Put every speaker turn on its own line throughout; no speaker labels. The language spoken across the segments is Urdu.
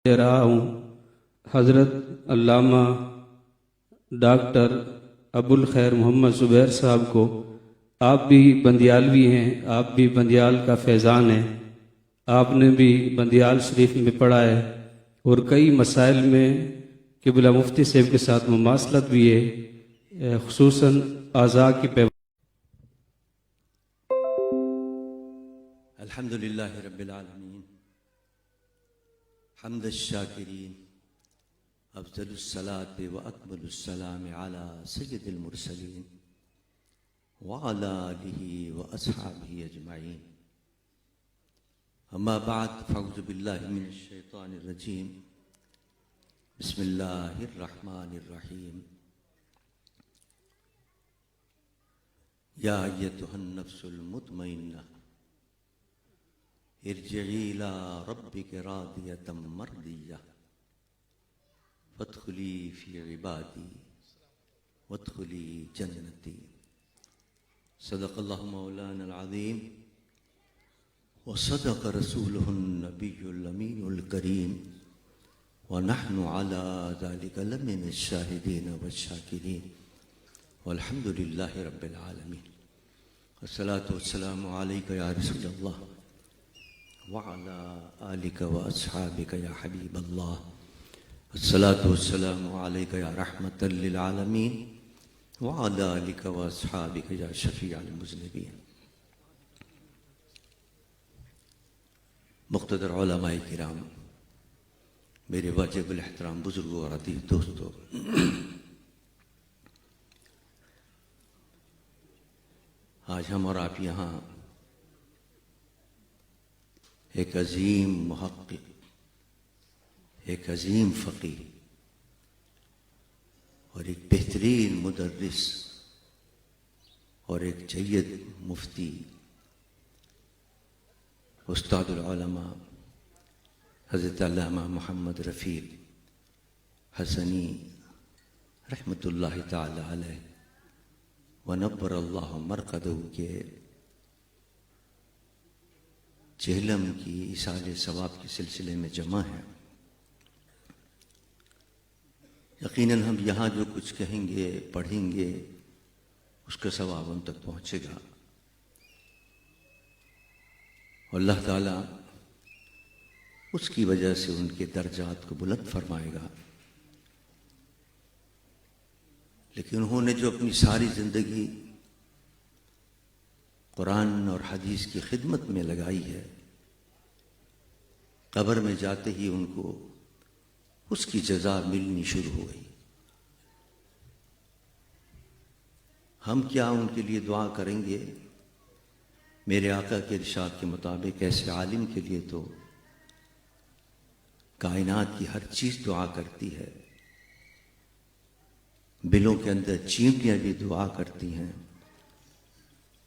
دے رہا ہوں حضرت علامہ ڈاکٹر ابو الخیر محمد زبیر صاحب کو۔ آپ بھی بندیالوی ہیں، آپ بھی بندیال کا فیضان ہیں، آپ نے بھی بندیال شریف میں پڑھا ہے اور کئی مسائل میں قبلہ مفتی صاحب کے ساتھ مماثلت بھی ہے، خصوصاً اعضاء کی
الحمد للہ رب العالمین حمد الشاکرین افضل الصلاة واکمل السلام علی سید المرسلین وعلی آلہ واصحابہ اجمعین، اما بعد فاعوذ باللہ من الشیطان الرجیم، بسم اللہ الرحمن الرحیم۔ یا ایتھا النفس المطمئنہ ارجعی الی ربک راضیۃ مرضیہ فادخلی فی عبادی وادخلی جنتی۔ صدق اللہ مولانا العظیم وصدق رسولہ النبی الامین الکریم ونحن علی ذلک لمن الشاہدین والشاکرین والحمد للہ رب العالمین۔ الصلاۃ والسلام علیک یا رسول اللہ وعلی آلک واصحابک یا حبیب اللہ، الصلاۃ والسلام علیک یا رحمۃ للعالمین وعلی آلک واصحابک یا شفیع المذنبین۔ مقتدر علماء کرام، میرے واجب الاحترام بزرگوں اور عزیز دوستوں، آج ہم اور آپ یہاں ایک عظیم محقق، ایک عظیم فقیہ اور ایک بہترین مدرس اور ایک جید مفتی، استاد العلماء حضرت علامہ محمد رفیق حسنی رحمۃ اللہ تعالی علیہ ونور اللہ مرقدہ کے جہلم کی ایصال ثواب کے سلسلے میں جمع ہیں۔ یقیناً ہم یہاں جو کچھ کہیں گے، پڑھیں گے، اس کا ثواب ہم تک پہنچے گا، اور اللہ تعالیٰ اس کی وجہ سے ان کے درجات کو بلند فرمائے گا۔ لیکن انہوں نے جو اپنی ساری زندگی قرآن اور حدیث کی خدمت میں لگائی ہے، قبر میں جاتے ہی ان کو اس کی جزا ملنی شروع ہو گئی۔ ہم کیا ان کے لیے دعا کریں گے؟ میرے آقا کے ارشاد کے مطابق ایسے عالم کے لیے تو کائنات کی ہر چیز دعا کرتی ہے، بلوں کے اندر چیونٹیاں بھی دعا کرتی ہیں،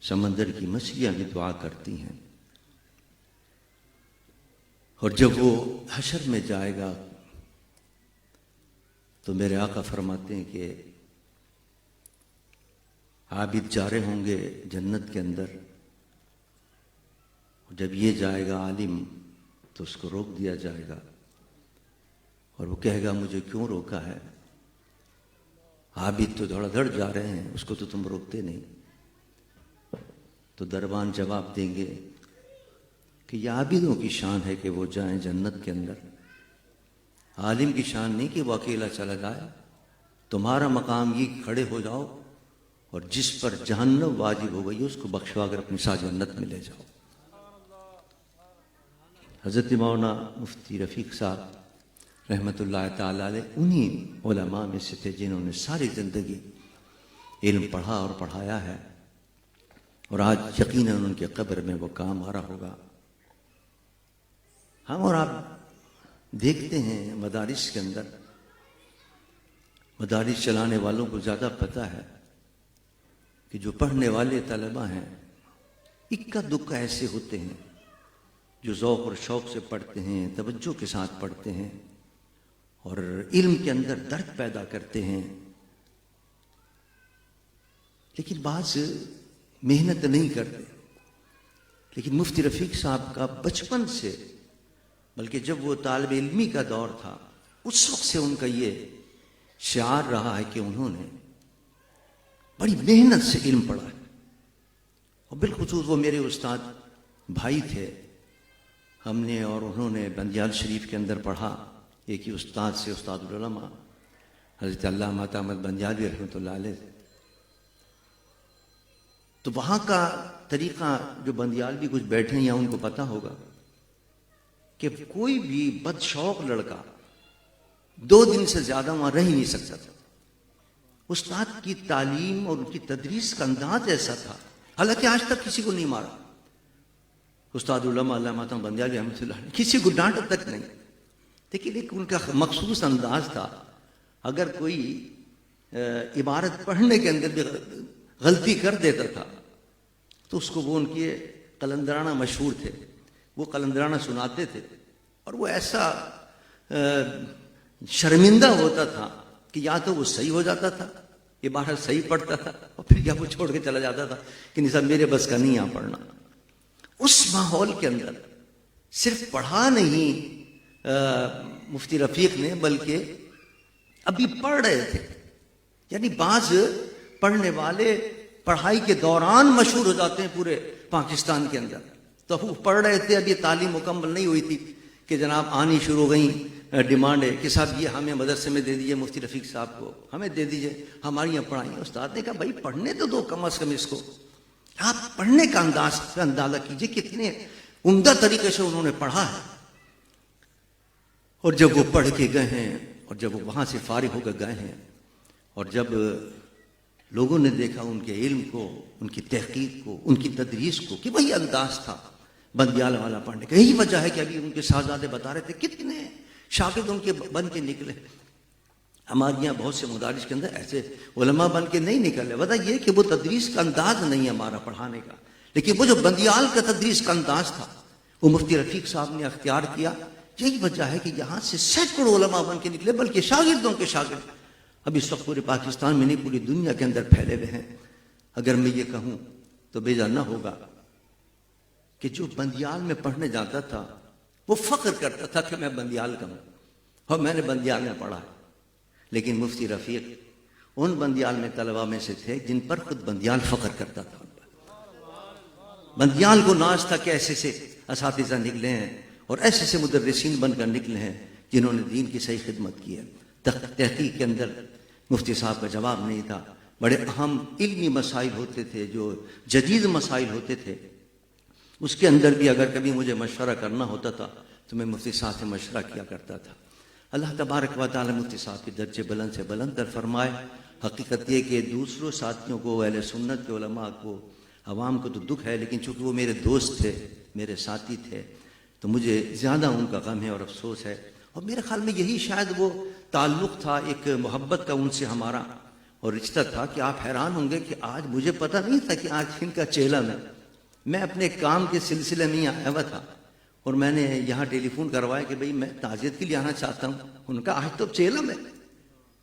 سمندر کی مچھلیاں بھی دعا کرتی ہیں، اور جب وہ حشر میں جائے گا تو میرے آقا فرماتے ہیں کہ عابد جا رہے ہوں گے جنت کے اندر، جب یہ جائے گا عالم تو اس کو روک دیا جائے گا، اور وہ کہے گا مجھے کیوں روکا ہے؟ عابد تو دھڑ دھڑ جا رہے ہیں، اس کو تو تم روکتے نہیں۔ تو دربان جواب دیں گے کہ یہ عابدوں کی شان ہے کہ وہ جائیں جنت کے اندر، عالم کی شان نہیں کہ وہ اکیلا چلا جائے۔ تمہارا مقام یہ کھڑے ہو جاؤ اور جس پر جہنم واجب ہو گئی اس کو بخشوا کر اپنی ساتھ جنت میں لے جاؤ۔ حضرت مولانا مفتی رفیق صاحب رحمۃ اللہ تعالی علیہ انہی علماء میں سے تھے جنہوں نے ساری زندگی علم پڑھا اور پڑھایا ہے، اور آج یقیناً ان کے قبر میں وہ کام آ رہا ہوگا۔ ہم اور آپ دیکھتے ہیں مدارس کے اندر، مدارس چلانے والوں کو زیادہ پتہ ہے کہ جو پڑھنے والے طلباء ہیں اکا دکا ایسے ہوتے ہیں جو ذوق اور شوق سے پڑھتے ہیں، توجہ کے ساتھ پڑھتے ہیں اور علم کے اندر درد پیدا کرتے ہیں، لیکن بعض محنت نہیں کرتے۔ لیکن مفتی رفیق صاحب کا بچپن سے بلکہ جب وہ طالب علمی کا دور تھا اس وقت سے ان کا یہ شعار رہا ہے کہ انہوں نے بڑی محنت سے علم پڑھا ہے. اور بالخصوص وہ میرے استاد بھائی تھے. ہم نے اور انہوں نے بندیال شریف کے اندر پڑھا ایک ہی استاد سے، استاد العلماء حضرت علامہ احمد بندیالوی رحمۃ اللہ علیہ. تو وہاں کا طریقہ جو بندیالوی کچھ بیٹھے ہیں یا ان کو پتہ ہوگا کہ کوئی بھی بدشوق لڑکا 2 دن سے زیادہ وہاں رہ ہی نہیں سکتا تھا. استاد کی تعلیم اور ان کی تدریس کا انداز ایسا تھا، حالانکہ آج تک کسی کو نہیں مارا. استاد علماء علامہ بندیالوی رحمۃ اللہ علیہ کسی کو ڈانٹا تک نہیں، لیکن ایک ان کا مخصوص انداز تھا. اگر کوئی عبارت پڑھنے کے اندر بھی غلطی کر دیتا تھا تو اس کو وہ ان کے قلندرانہ مشہور تھے، وہ قلندرانہ سناتے تھے اور وہ ایسا شرمندہ ہوتا تھا کہ یا تو وہ صحیح ہو جاتا تھا، عبارت صحیح پڑھتا تھا، اور پھر یا وہ چھوڑ کے چلا جاتا تھا کہ نہیں صاحب میرے بس کا نہیں یہاں پڑھنا. اس ماحول کے اندر صرف پڑھا نہیں مفتی رفیق نے، بلکہ ابھی پڑھ رہے تھے. یعنی بعض پڑھنے والے پڑھائی کے دوران مشہور ہو جاتے ہیں پورے پاکستان کے اندر. تو وہ پڑھ رہے تھے، ابھی تعلیم مکمل نہیں ہوئی تھی کہ جناب آنی شروع ہو گئیں ڈیمانڈ ہے کہ صاحب یہ ہمیں مدرسے میں دے دیجیے، مفتی رفیق صاحب کو ہمیں دے دیجیے، ہماری یہاں پڑھائیں. استاد نے کہا بھائی پڑھنے تو دو کم از کم اس کو. آپ پڑھنے کا اندازہ کیجیے کتنے عمدہ طریقے سے انہوں نے پڑھا ہے. اور جب وہ پڑھ کے گئے ہیں اور جب وہ وہاں سے فارغ ہو کر گئے ہیں اور جب لوگوں نے دیکھا ان کے علم کو، ان کی تحقیق کو، ان کی تدریس کو کہ وہی انداز تھا بندیال والا پڑھنے کا. یہی وجہ ہے کہ ابھی ان کے شاہزادے بتا رہے تھے کتنے شاگرد ان کے بن کے نکلے. ہمارے یہاں بہت سے مدارس کے اندر ایسے علماء بن کے نہیں نکلے. وجہ یہ کہ وہ تدریس کا انداز نہیں ہے ہمارا پڑھانے کا، لیکن وہ جو بندیال کا تدریس کا انداز تھا وہ مفتی رفیق صاحب نے اختیار کیا. یہی وجہ ہے کہ یہاں سے سینکڑوں علماء بن کے نکلے، بلکہ شاگردوں کے شاگرد اب اس وقت پورے پاکستان میں نہیں پوری دنیا کے اندر پھیلے ہوئے ہیں. اگر میں یہ کہوں تو بیجا نہ ہوگا کہ جو بندیال میں پڑھنے جاتا تھا وہ فخر کرتا تھا کہ میں بندیال کا ہوں اور میں نے بندیال میں پڑھا ہے. لیکن مفتی رفیق ان بندیال میں طلباء میں سے تھے جن پر خود بندیال فخر کرتا تھا. بندیال کو ناز تھا کہ ایسے سے اساتذہ نکلے ہیں اور ایسے سے مدرسین بن کر نکلے ہیں جنہوں نے دین کی صحیح خدمت کی ہے. تحقیق کے اندر مفتی صاحب کا جواب نہیں تھا. بڑے اہم علمی مسائل ہوتے تھے، جو جدید مسائل ہوتے تھے، اس کے اندر بھی اگر کبھی مجھے مشورہ کرنا ہوتا تھا تو میں مفتی صاحب سے مشورہ کیا کرتا تھا. اللہ تبارک و تعالی مفتی صاحب کے درجے بلند سے بلند تر فرمائے. حقیقت یہ کہ دوسروں ساتھیوں کو، اہل سنت کے علماء کو، عوام کو تو دکھ ہے، لیکن چونکہ وہ میرے دوست تھے، میرے ساتھی تھے، تو مجھے زیادہ ان کا غم ہے اور افسوس ہے. اور میرے خیال میں یہی شاید وہ تعلق تھا، ایک محبت کا ان سے ہمارا اور رشتہ تھا کہ آپ حیران ہوں گے کہ آج مجھے پتہ نہیں تھا کہ آج ان کا چہلہ میں اپنے کام کے سلسلے میں ہی آیا ہوا تھا اور میں نے یہاں ٹیلی فون کروایا کہ بھئی میں تعزیت کے لیے آنا چاہتا ہوں. ان کا آج تو چہلہ میں.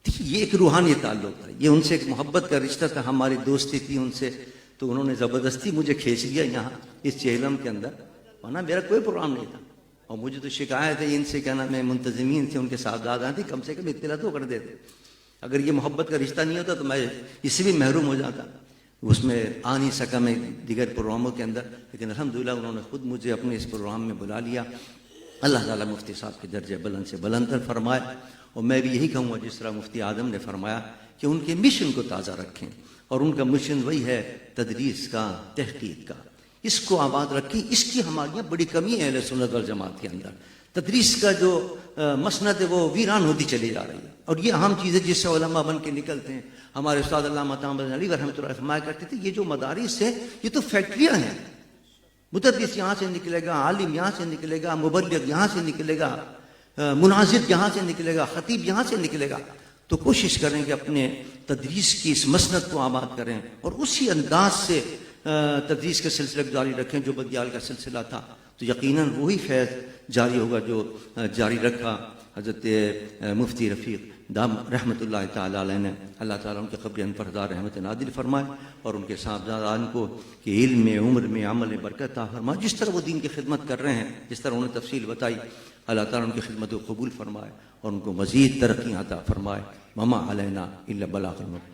یہ ایک روحانی تعلق تھا، یہ ان سے ایک محبت کا رشتہ تھا، ہماری دوستی تھی ان سے. تو انہوں نے زبردستی مجھے کھینچ لیا یہاں اس چہلم کے اندر، ورنہ میرا کوئی پروگرام نہیں تھا. اور مجھے تو شکایت ہے ان سے، کہنا میں منتظمین سے، ان کے صاحبزادہ تھے، کم سے کم اطلاع تو کر دیتے. اگر یہ محبت کا رشتہ نہیں ہوتا تو میں اس سے بھی محروم ہو جاتا، اس میں آ نہیں سکا میں دیگر پروگراموں کے اندر. لیکن الحمدللہ انہوں نے خود مجھے اپنے اس پروگرام میں بلا لیا. اللہ تعالیٰ مفتی صاحب کے درجے بلند سے بلند تر فرمائے. اور میں بھی یہی کہوں گا جس طرح مفتی اعظم نے فرمایا کہ ان کے مشن کو تازہ رکھیں، اور ان کا مشن وہی ہے تدریس کا، تحقیق کا. اس کو آباد رکھیں. اس کی ہمارے یہاں بڑی کمی ہے اہل سنت والجماعت کے اندر. تدریس کا جو مسند ہے وہ ویران ہوتی چلی جا رہی ہے. اور یہ اہم چیز ہے جس سے علماء بن کے نکلتے ہیں. ہمارے استاد علامہ احمد علی رحمۃ اللہ فرمایا کرتے تھے یہ جو مدارس ہے یہ تو فیکٹریاں ہیں. مدرس یہاں سے نکلے گا، عالم یہاں سے نکلے گا، مبلغ یہاں سے نکلے گا، مناظر یہاں سے نکلے گا، خطیب یہاں سے نکلے گا. تو کوشش کریں کہ اپنے تدریس کی اس مسند کو آباد کریں اور اسی انداز سے تدریس کے سلسلے کو جاری رکھیں جو بندیال کا سلسلہ تھا. تو یقیناً وہی فیض جاری ہوگا جو جاری رکھا حضرت مفتی رفیق دام رحمۃ اللہ تعالیٰ علیہ نے اللہ تعالیٰ ان کے قبر انور پر رحمت نادل فرمائے اور ان کے صاحبزادان کو کہ علم میں، عمر میں، عمل میں برکت عطا فرمائے. جس طرح وہ دین کی خدمت کر رہے ہیں، جس طرح انہوں نے تفصیل بتائی، اللہ تعالیٰ ان کی خدمت کو قبول فرمائے اور ان کو مزید ترقی عطا فرمائے. مما علینا الا البلاغ المبین.